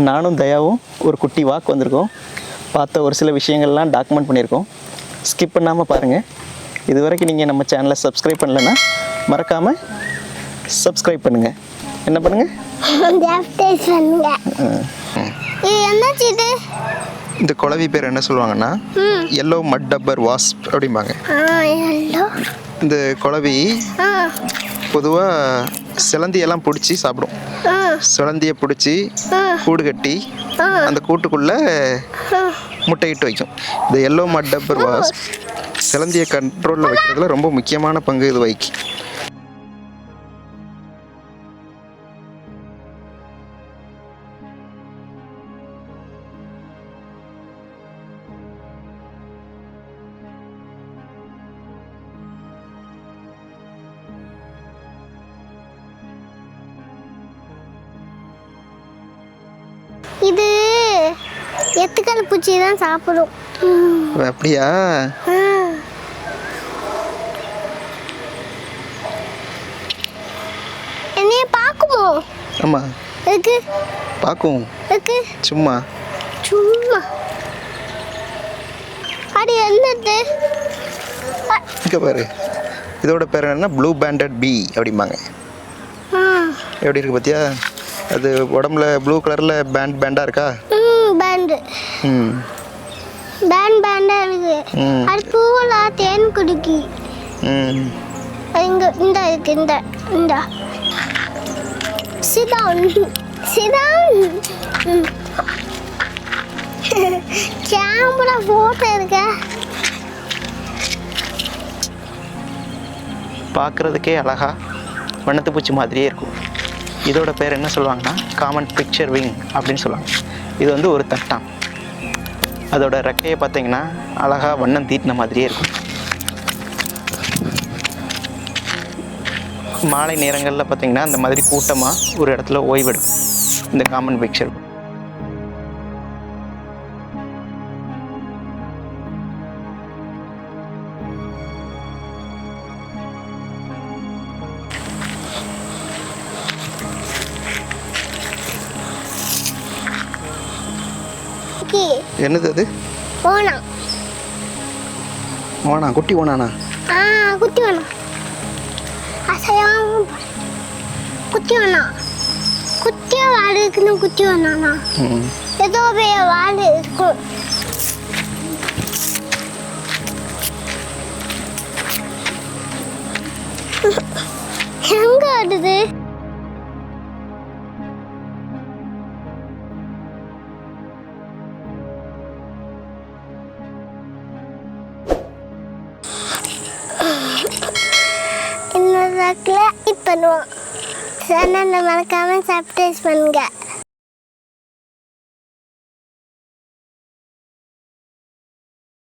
நானும் தயாவும் ஒரு குட்டி வாக் வந்திருக்கோம். பார்த்த ஒரு சில விஷயங்கள்லாம் டாக்குமெண்ட் பண்ணியிருக்கோம். ஸ்கிப் பண்ணாமல் பாருங்கள். இது வரைக்கும் நீங்கள் நம்ம சேனலை சப்ஸ்கிரைப் பண்ணலைன்னா மறக்காமல் சப்ஸ்கிரைப் பண்ணுங்கள். என்ன பண்ணுங்கள்? இந்த குளவி பேர் என்ன சொல்லுவாங்கன்னா எல்லோ மட் டப்பர் வாஸ்ப் அப்படிம்பாங்க. இந்த குளவி பொதுவாக சிலந்தியெல்லாம் பிடிச்சி சாப்பிடும். சிலந்தியை பிடிச்சி கூடு கட்டி அந்த கூட்டுக்குள்ளே முட்டையிட்டு வைக்கும். இந்த எல்லோ மட் டப்பர் வாஸ்ப் சிலந்தியை கண்ட்ரோலில் வைக்கிறதுல ரொம்ப முக்கியமான பங்கு இது வகிக்கும். இது எத்துக்கால் பூச்சி தான் சாப்பிடும். அப்படியா? என்னைய பார்க்குமோ? ஆமாம், எதுக்கு பார்க்கும்? எதுக்கு? சும்மா சும்மா. அடி என்னது? இங்கே பாரு, இதோட பேர் என்னன்னா ப்ளூ பேண்டட் பீ அப்படிம்பாங்க. எப்படி இருக்கு பார்த்தியா? அது உடம்புல ப்ளூ கலரில் பேண்டாக இருக்கா? பேண்டு பேண்டா இருக்கு. அது பூவில் தேன் குடிக்கி. இங்கே இந்த இருக்கு. இந்த சிதான் கேமரா போட்டோ இருக்க. பார்க்குறதுக்கே அழகா வண்ணத்து பூச்சி மாதிரியே இருக்கும். இதோட பேர் என்ன சொல்லுவாங்கன்னா காமன் பிக்சர் விங் அப்படின்னு சொல்லுவாங்க. இது வந்து ஒரு தட்டான். அதோட ரெக்கையை பார்த்தீங்கன்னா அழகாக வண்ணம் தீட்டின மாதிரியே இருக்கும். மாலை நேரங்களில் பார்த்தீங்கன்னா இந்த மாதிரி கூட்டமாக ஒரு இடத்துல ஓய்வெடுக்கும் இந்த காமன் பிக்சர். என்னது அது? ஓனா. ஓனா? குட்டி ஓனானா? குட்டி ஓனா. அசையாம குட்டி ஓனா. குட்டியா வால் இருக்குன்னு குட்டி ஓனானா? ஏதோ வால் இருக்கும். எங்க ஆடுது? இன்னொரு பண்ணுவோம். சேனலை மறக்காம சப்ஸ்கிரைப் பண்ணுங்க.